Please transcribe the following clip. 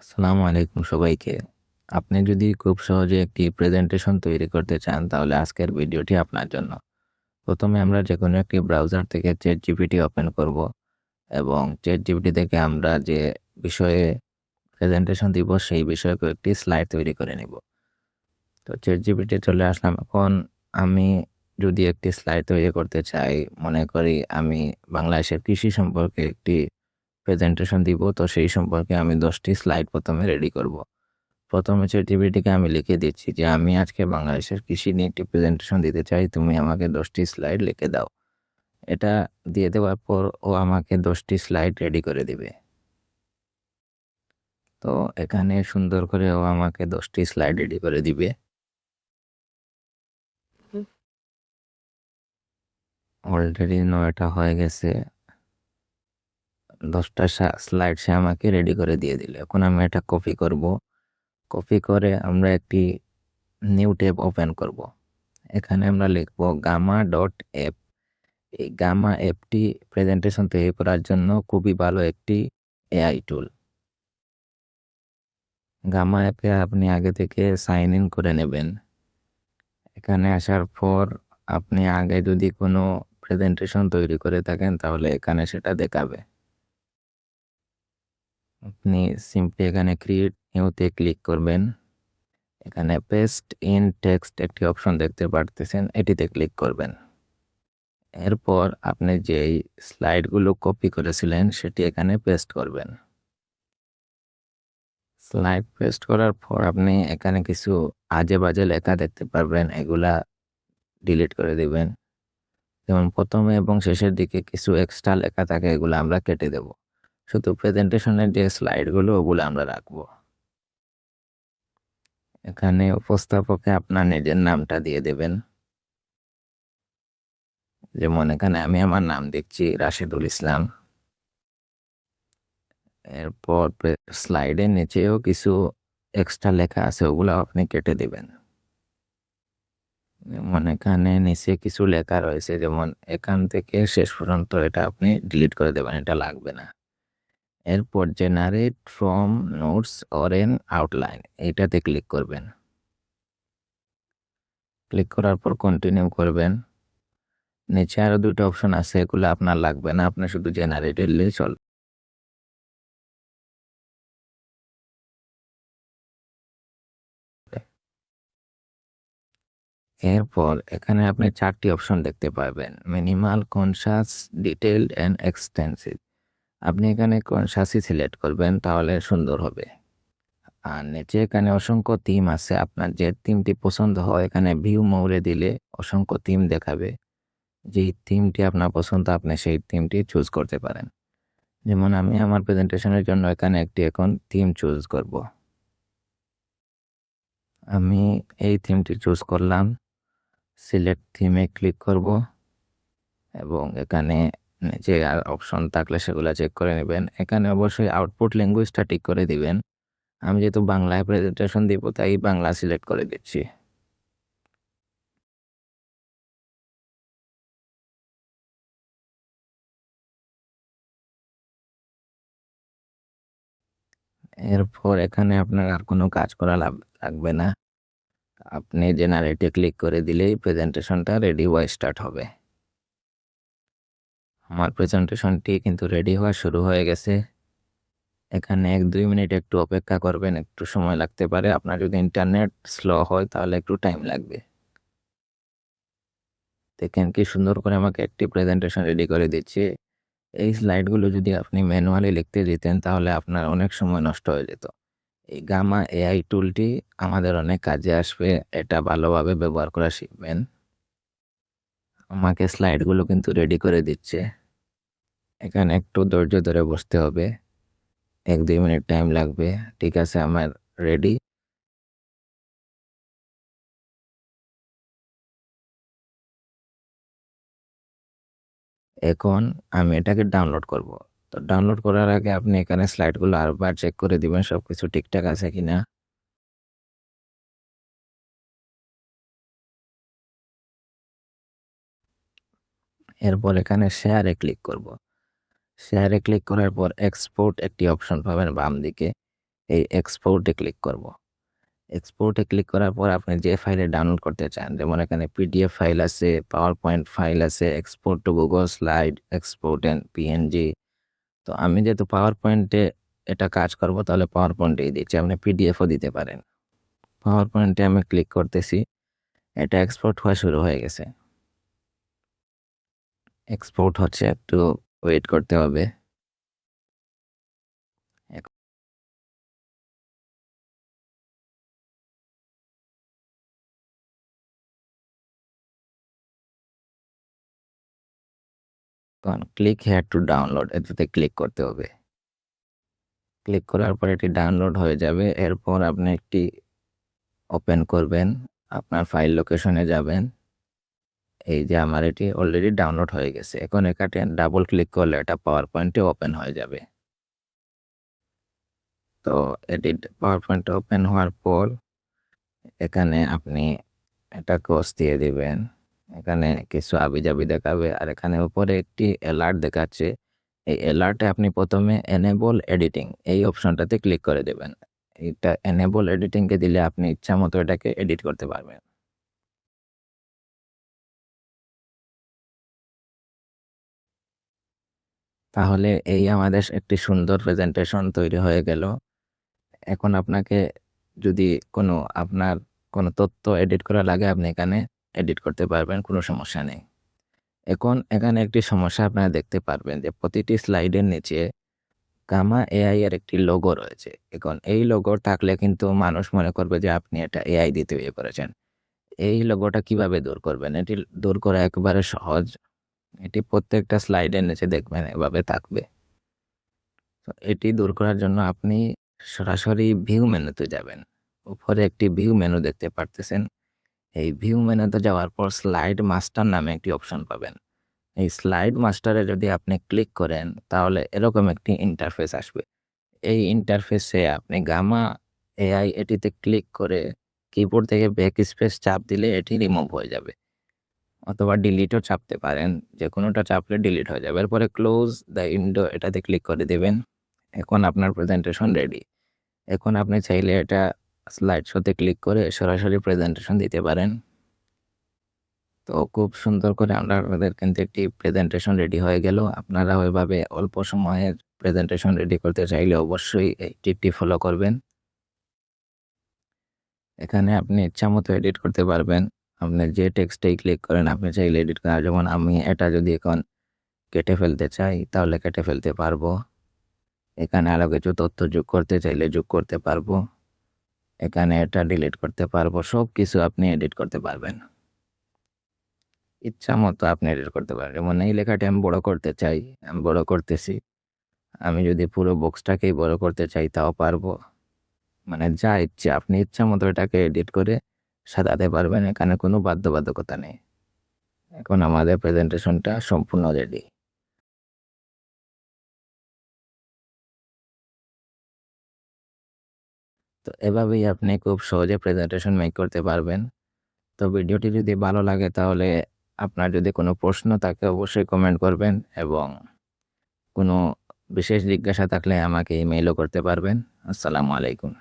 আসসালামু আলাইকুম সবাইকে। আপনি যদি খুব সহজে একটি প্রেজেন্টেশন তৈরি করতে চান তাহলে আজকের ভিডিওটি আপনার জন্য। প্রথমে আমরা যেকোনো একটি ব্রাউজার থেকে ChatGPT ওপেন করব এবং ChatGPT থেকে আমরা যে বিষয়ে প্রেজেন্টেশন দিব সেই বিষয়ে কয়েকটি স্লাইড তৈরি করে নিব। তো ChatGPT চলে আসলাম। এখন আমি যদি একটি স্লাইড তৈরি করতে চাই, মনে করি আমি বাংলাদেশের কৃষি সম্পর্কে একটি প্রেজেন্টেশন দিব, তো সেই সম্পর্কে আমি 10টি স্লাইড প্রথমে রেডি করব। প্রথমে ChatGPT-কে আমি লিখে দিচ্ছি যে, "আমি আজকে বাংলাদেশের কৃষি নিয়ে একটি প্রেজেন্টেশন দিতে চাই। তুমি আমাকে 10টি স্লাইড লিখে দাও।" এটা দিয়ে দেওয়ার পর ও আমাকে 10টি স্লাইড রেডি করে দিবে। তো এখানে সুন্দর করে ও আমাকে 10টি স্লাইড রেডি করে দিবে। অলরেডি এটা হয়ে গেছে। 10টা স্লাইড সে আমাকে রেডি করে দিয়ে দিল। এখন আমি এটা কপি করব। কপি করে আমরা একটি নিউ ট্যাব ওপেন করব। এখানে আমরা লিখব gamma.app। এই গামা অ্যাপটি প্রেজেন্টেশন তৈরি করার জন্য খুবই ভালো একটি এআই টুল। গামা অ্যাপে আপনি আগে থেকে সাইন ইন করে নেবেন। এখানে আসার পর আপনি আগে যদি কোনো প্রেজেন্টেশন তৈরি করে থাকেন তাহলে এখানে সেটা দেখাবে। আপনি সিম্পলি এখানে ক্রিয়েট নিউতে ক্লিক করবেন। এখানে পেস্ট ইন টেক্সট একটি অপশন দেখতে পারতেছেন, এটিতে ক্লিক করবেন। এরপর আপনি যেই স্লাইডগুলো কপি করেছিলেন সেটি এখানে পেস্ট করবেন। স্লাইড পেস্ট করার পর আপনি এখানে কিছু আজে-বাজে লেখা দেখতে পারবেন, এগুলা ডিলিট করে দিবেন। যেমন প্রথমে এবং শেষের দিকে কিছু এক্সট্রা লেখা থাকে, এগুলো আমরা কেটে দেব। শুধু প্রেজেন্টেশনের যে স্লাইডগুলো ওগুলো আমরা রাখবো। এখানে উপস্থাপকে আপনার নিজের নামটা দিয়ে দেবেন। যেমন এখানে আমি আমার নাম দিচ্ছি রাশেদুল ইসলাম। এরপর স্লাইডের নিচেও কিছু এক্সট্রা লেখা আছে, ওগুলো আপনি কেটে দিবেন। যেমন এখানে নিচে কিছু লেখা রয়েছে, যেমন এখান থেকে শেষ পর্যন্ত এটা আপনি ডিলিট করে দেবেন, এটা লাগবে না। এরপর generate from notes or N outline, এইটাতে ক্লিক করবেন। ক্লিক করার পর কন্টিনিউ করবেন। নিচে আরো দুটো অপশন আছে, এগুলো আপনার লাগবে না, আপনি শুধু জেনারেট হলেই চলবে। এরপর এখানে আপনি 4টি অপশন দেখতে পাবেন, minimal, conscious, detailed and extensive. আপনি এখানে কনশাসই সিলেক্ট করবেন, তাহলে সুন্দর হবে। আর নিচে এখানে অসংখ্য থিম আছে, আপনার যে থিমটি পছন্দ হয় এখানে ভিউ মোডে দিলে অসংখ্য থিম দেখাবে। যেই থিমটি আপনার পছন্দ আপনি সেই থিমটি চুজ করতে পারেন। যেমন আমি আমার প্রেজেন্টেশনের জন্য এখানে একটি এখন থিম চুজ করব। আমি এই থিমটি চুজ করলাম। সিলেক্ট থিমে ক্লিক করব এবং এখানে যে আর অপশন থাকলে সেগুলো চেক করে নেবেন। এখানে অবশ্যই আউটপুট ল্যাঙ্গুয়েজটা ঠিক করে দিবেন। আমি যেহেতু বাংলায় প্রেজেন্টেশন দিব তাই বাংলা সিলেক্ট করে দিচ্ছি। এরপর এখানে আপনার আর কোনো কাজ করা লাগবে না। আপনি জেনারেটে ক্লিক করে দিলেই প্রেজেন্টেশনটা রেডি হওয়া স্টার্ট হবে। আমার প্রেজেন্টেশনটি কিন্তু রেডি হওয়া শুরু হয়ে গেছে। এখানে 1-2 মিনিট একটু অপেক্ষা করবেন, একটু সময় লাগতে পারে। আপনার যদি ইন্টারনেট স্লো হয় তাহলে একটু টাইম লাগবে। দেখেন কি সুন্দর করে আমাকে একটি প্রেজেন্টেশন রেডি করে দিচ্ছে। এই স্লাইডগুলো যদি আপনি ম্যানুয়ালি লিখতে দিতেন তাহলে আপনার অনেক সময় নষ্ট হয়ে যেত। এই গামা এআই টুলটি আমাদের অনেক কাজে আসবে, এটা ভালোভাবে ব্যবহার করা শিখবেন। আমাকে স্লাইডগুলো কিন্তু রেডি করে দিচ্ছে। এখানে একটু ধৈর্য ধরে বসতে হবে, 1-2 মিনিট টাইম লাগবে। ঠিক আছে, আমার রেডি। এখন আমি এটাকে ডাউনলোড করব। তো ডাউনলোড করার আগে আপনি এখানে স্লাইডগুলো আরেকবার চেক করে দিবেন সবকিছু ঠিকঠাক আছে কিনা। এরপর এখানে শেয়ারে ক্লিক করব। শেয়ারে ক্লিক করার পর এক্সপোর্ট একটি অপশন পাবেন বাম দিকে। এই এক্সপোর্টে ক্লিক করব। এক্সপোর্টে ক্লিক করার পর আপনি যে ফাইলে ডাউনলোড করতে চান, যেমন এখানে পিডিএফ ফাইল আছে, পাওয়ার পয়েন্ট ফাইল আছে, export to Google slide, export and PNG. তো আমি যেহেতু পাওয়ার পয়েন্টে এটা কাজ করব, তাহলে পাওয়ার পয়েন্টেই দিচ্ছি। আপনি পিডিএফও দিতে পারেন। পাওয়ার পয়েন্টে আমি ক্লিক করতেছি। এটা এক্সপোর্ট হওয়া শুরু হয়ে গেছে। এক্সপোর্ট হচ্ছে, একটু ওয়েট করতে হবে। এখন ক্লিক হেয়ার টু ডাউনলোড, এটাতে ক্লিক করতে হবে। ক্লিক করার পর এটি ডাউনলোড হয়ে যাবে। এরপর আপনি একটি ওপেন করবেন, আপনার ফাইল লোকেশনে যাবেন। এই যে আমার এটি অলরেডি ডাউনলোড হয়ে গেছে। এখন এখানে ডাবল ক্লিক করলে এটা পাওয়ার পয়েন্টে ওপেন হয়ে যাবে। তো এটি পাওয়ার পয়েন্টে ওপেন হওয়ার পর এখানে আপনি এটা ক্রস দিয়ে দিবেন। এখানে কিছু আবিজাবি দেখাবে, আর এখানে উপরে একটি অ্যালার্ট দেখাচ্ছে। এই অ্যালার্টে আপনি প্রথমে এনেবল এডিটিং এই অপশনটাতে ক্লিক করে দেবেন। এটা এনেবল এডিটিংকে দিলে আপনি ইচ্ছা মতো এটাকে এডিট করতে পারবেন। তাহলে এই আমাদের একটি সুন্দর প্রেজেন্টেশন তৈরি হয়ে গেল। এখন আপনাকে যদি আপনার কোনো তথ্য এডিট করা লাগে, আপনি এখানে এডিট করতে পারবেন, কোনো সমস্যা নেই। এখন এখানে একটি সমস্যা আপনারা দেখতে পারবেন যে প্রতিটি স্লাইডের নিচে গামা এআই এর একটি লোগো রয়েছে। এখন এই লোগো থাকলে কিন্তু মানুষ মনে করবে যে আপনি এটা এআই দিয়ে তৈরি করেছেন। এই লোগোটা কিভাবে দূর করবেন? এটি দূর করা একেবারে সহজ। এটি প্রত্যেকটা স্লাইডের নিচে দেখবেন এভাবে থাকবে। তো এটি দূর করার জন্য আপনি সরাসরি ভিউ মেনুতে যাবেন। উপরে একটি ভিউ মেনু দেখতে পারতেছেন। এই ভিউ মেনুতে যাওয়ার পর স্লাইড মাস্টার নামে একটি অপশন পাবেন। এই স্লাইড মাস্টারে যদি আপনি ক্লিক করেন, তাহলে এরকম একটি ইন্টারফেস আসবে। এই ইন্টারফেসে আপনি গামা এআই এটিতে ক্লিক করে কিবোর্ড থেকে ব্যাকস্পেস চাপ দিলে এটি রিমুভ হয়ে যাবে। অথবা ডিলিটও চাপতে পারেন। যেকোনোটা চাপলে ডিলিট হয়ে যাবে। এরপরে ক্লোজ দ্য উইন্ডো এটাতে ক্লিক করে দেবেন। এখন আপনার প্রেজেন্টেশন রেডি। এখন আপনি চাইলে এটা স্লাইড শোতে ক্লিক করে সরাসরি প্রেজেন্টেশন দিতে পারেন। তো খুব সুন্দর করে আমাদের কিন্তু একটি প্রেজেন্টেশন রেডি হয়ে গেল। আপনারাও এভাবে অল্প সময়ের প্রেজেন্টেশন রেডি করতে চাইলে অবশ্যই এই টিপটি ফলো করবেন। এখানে আপনি ইচ্ছামতো এডিট করতে পারবেন। আপনি যে টেক্সটেই ক্লিক করেন, আপনি চাইলে এডিট করা, যেমন আমি এটা যদি এখন কেটে ফেলতে চাই, তাহলে কেটে ফেলতে পারবো। এখানে আরও কিছু তথ্য যোগ করতে চাইলে যোগ করতে পারবো। এখানে এটা ডিলিট করতে পারবো। সব কিছু আপনি এডিট করতে পারবেন। ইচ্ছা মতো আপনি এডিট করতে পারেন। যেমন এই লেখাটি আমি বড় করতে চাই, আমি বড় করতেছি। আমি যদি পুরো বক্সটাকেই বড় করতে চাই, তাও পারবো। মানে যা ইচ্ছে আপনি ইচ্ছা মতো এটাকে এডিট করে সাজাতে পারবেন। এখানে কোনো বাধ্যবাধকতা নেই। এখন আমাদের প্রেজেন্টেশনটা সম্পূর্ণ রেডি। তো এভাবেই আপনি খুব সহজে প্রেজেন্টেশন মেক করতে পারবেন। তো ভিডিওটি যদি ভালো লাগে, তাহলে আপনার যদি কোনো প্রশ্ন থাকে অবশ্যই কমেন্ট করবেন, এবং কোনো বিশেষ জিজ্ঞাসা থাকলে আমাকে ইমেইলও করতে পারবেন। আসসালামু আলাইকুম।